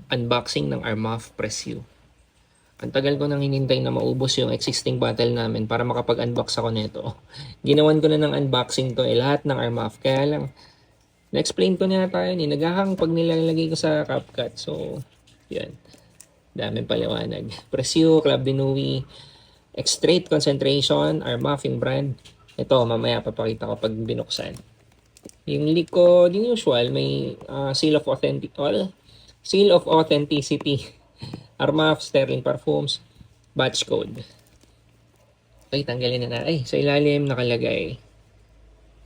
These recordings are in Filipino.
unboxing ng Armaf Press-U. Ang tagal ko nang hinintay na maubos yung existing battle namin para makapag-unbox ako nito. Ginawan ko na ng unboxing to lahat ng Armaf. Kaya lang, na-explain ko na tayo ni naghahang pag nilalagay ko sa CapCut. So, yan. Daming paliwanag. Press-U, Club de Nuit, Extrate Concentration, Armaf yung brand. Ito, mamaya papakita ko pag binuksan. Yung likod, yung usual, may seal of authenticity. Armaf, Sterling Parfums, batch code. Okay, tanggalin na. Ay, sa ilalim nakalagay.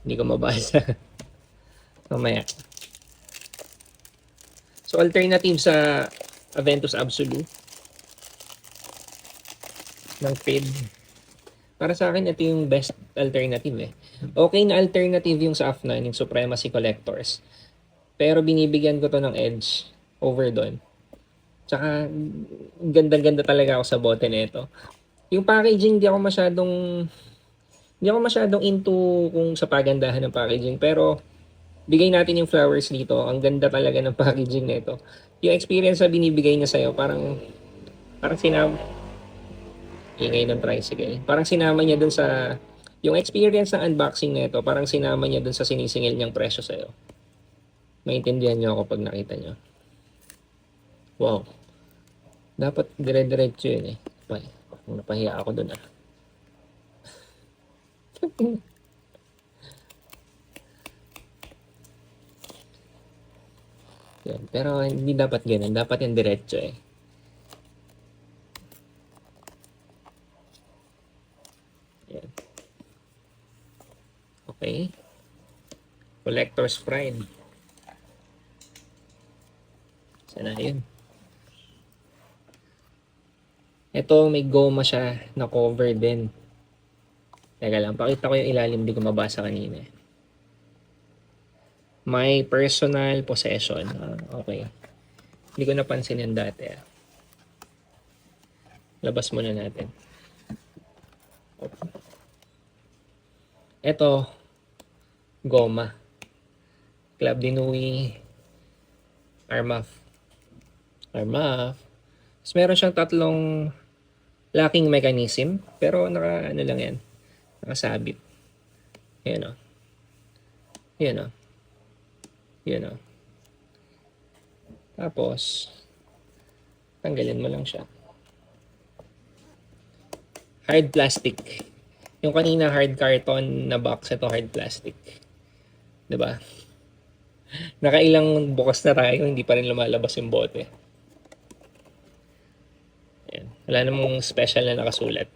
Hindi ko mabasa. Mamaya. So, alternative sa Aventus Absolute ng Fed. Para sa akin, ito yung best alternative Okay na alternative yung sa AF9, yung Supremacy Collectors. Pero binibigyan ko to ng edge over doon. Tsaka, ganda-ganda talaga ako sa bote nito. Yung packaging, di ako masyadong into kung sa pagandahan ng packaging. Pero, bigay natin yung flowers dito. Ang ganda talaga ng packaging nito. Yung experience na binibigay niya sa'yo, parang sinama, ingay ng tricycle. Parang sinama niya dun sa, yung experience ng unboxing nito, parang sinama niya dun sa sinisingil niyang presyo sa'yo. Maintindihan niyo ako pag nakita niyo. Wow. Dapat dire-diretso yun Napahiya ako dun Yan. Pero hindi dapat ganun. Dapat yung diretso Yan. Okay. Collector's Pride. Sana yun. Ito, may goma siya na cover din. Teka lang, pakita ko yung ilalim, hindi ko mabasa kanina. My personal possession. Okay. Hindi ko napansin yan dati. Labas muna natin. Ito, goma. Club de Nuit, Armaf. Tapos meron siyang tatlong locking mechanism, pero nakasabit. Yan o. Tapos, tanggalin mo lang siya. Hard plastic. Yung kanina hard carton na box, ito hard plastic. Diba? Nakailang bukas na tayo, hindi pa rin lumalabas yung bote. Ayan. Wala namang special na nakasulat.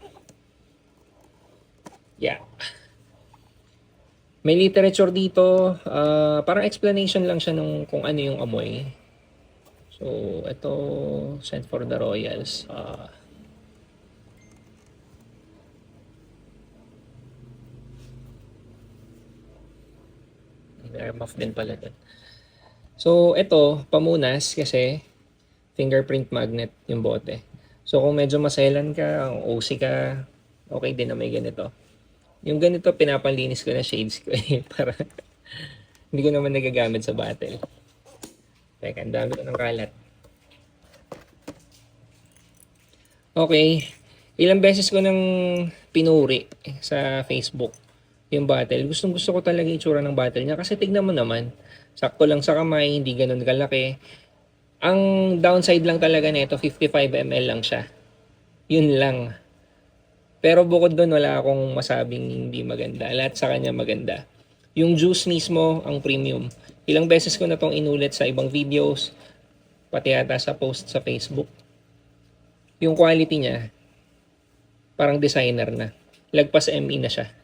Yeah. May literature dito. Parang explanation lang siya kung ano yung amoy. So, ito, sent for the Royals. Airmuff din pala dun. So, ito, pamunas kasi fingerprint magnet yung bote. So, kung medyo maselan ka, OC ka, okay din na may ganito. Yung ganito, pinapanlinis ko na shades ko para hindi ko naman nagagamit sa battle. Teka, ang dami ko ng kalat. Okay. Ilang beses ko nang pinuri sa Facebook yung battle. Gustong gusto ko talaga yung itsura ng battle niya kasi tignan mo naman, sakto lang sa kamay, hindi ganun kalaki. Ang downside lang talaga nito, 55 ml lang siya. Yun lang. Pero bukod doon, wala akong masabing hindi maganda. Lahat sa kanya maganda. Yung juice mismo, ang premium. Ilang beses ko na tong inulit sa ibang videos, pati yata sa post sa Facebook. Yung quality niya, parang designer na. Lagpas ME na siya.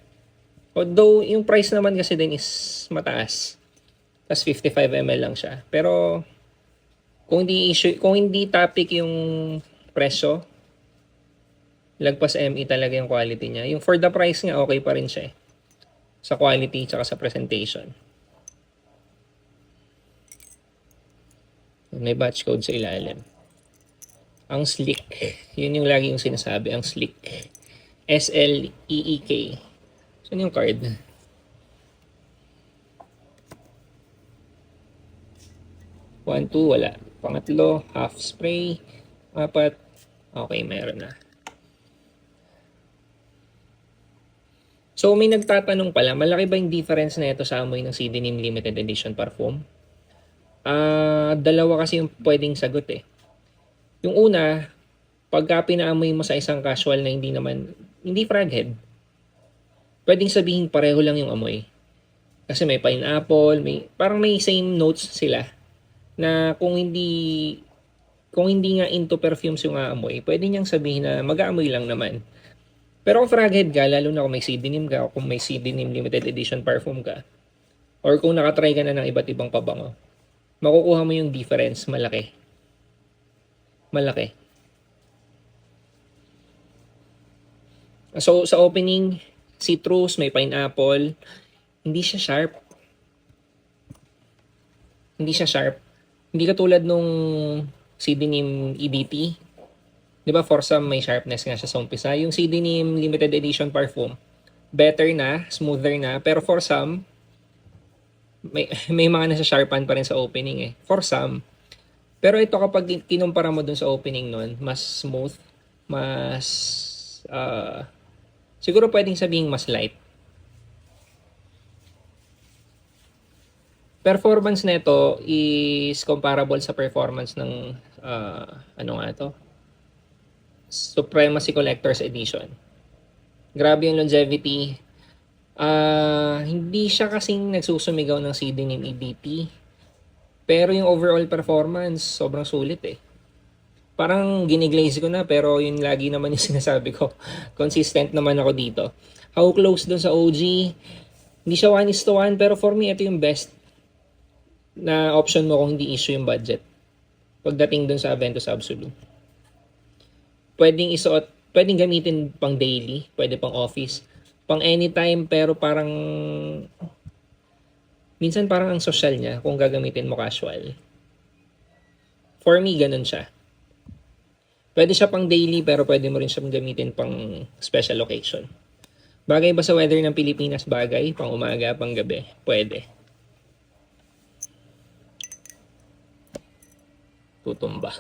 Although, yung price naman kasi din is mataas. Tapos 55 ml lang siya. Pero, kung hindi topic yung presyo, lagpas ME talaga yung quality niya. Yung for the price niya, okay pa rin siya sa quality tsaka sa presentation. May batch code sa ilalim. Ang sleek. Yun yung lagi yung sinasabi. Ang sleek. SLEEK. Saan yung card? 1, 2, wala. Pangatlo, half spray. Apat. Okay, meron na. So, may nagtatanong pala, malaki ba yung difference na ito sa amoy ng CD Neem Limited Edition Parfum? Dalawa kasi yung pwedeng sagot eh. Yung una, pagka pinaamoy mo sa isang casual na hindi fraghead, pwedeng sabihin pareho lang yung amoy. Kasi may pineapple, parang may same notes sila na kung hindi nga into perfumes yung aamoy, pwede niyang sabihin na mag-aamoy lang naman. Pero kung fraghead ka, lalo na kung may CD Neem ka, o kung may CD Neem Limited Edition Parfum ka, or kung nakatry ka na ng iba't ibang pabango, makukuha mo yung difference, malaki. Malaki. So, sa opening, citrus, may pineapple, hindi siya sharp. Hindi katulad nung CD Neem EDT. Di ba, for some, may sharpness nga siya sa umpisa. Yung CD Neem Limited Edition Parfum, better na, smoother na, pero for some, may mga nasa sharpan pa rin sa opening eh. For some. Pero ito kapag kinumpara mo dun sa opening nun, mas smooth, mas, siguro pwedeng sabihin mas light. Performance nito is comparable sa performance ng, ano nga ito? Supremacy Collector's Edition. Grabe yung longevity. Hindi siya kasing nagsusumigaw ng CD Neem EDT. Pero yung overall performance, sobrang sulit eh. Parang giniglaze ko na, pero yun lagi naman yung sinasabi ko. Consistent naman ako dito. How close dun sa OG? Hindi siya 1:1, pero for me, ito yung best na option mo kung hindi issue yung budget. Pagdating dun sa Aventus Absolute. Pwedeng gamitin pang daily, pwede pang office, pang anytime, pero parang minsan parang ang social niya kung gagamitin mo casual. For me, ganun siya. Pwede siya pang daily, pero pwede mo rin siyang gamitin pang special occasion. Bagay ba sa weather ng Pilipinas? Bagay. Pang umaga, pang gabi. Pwede. Tutumba.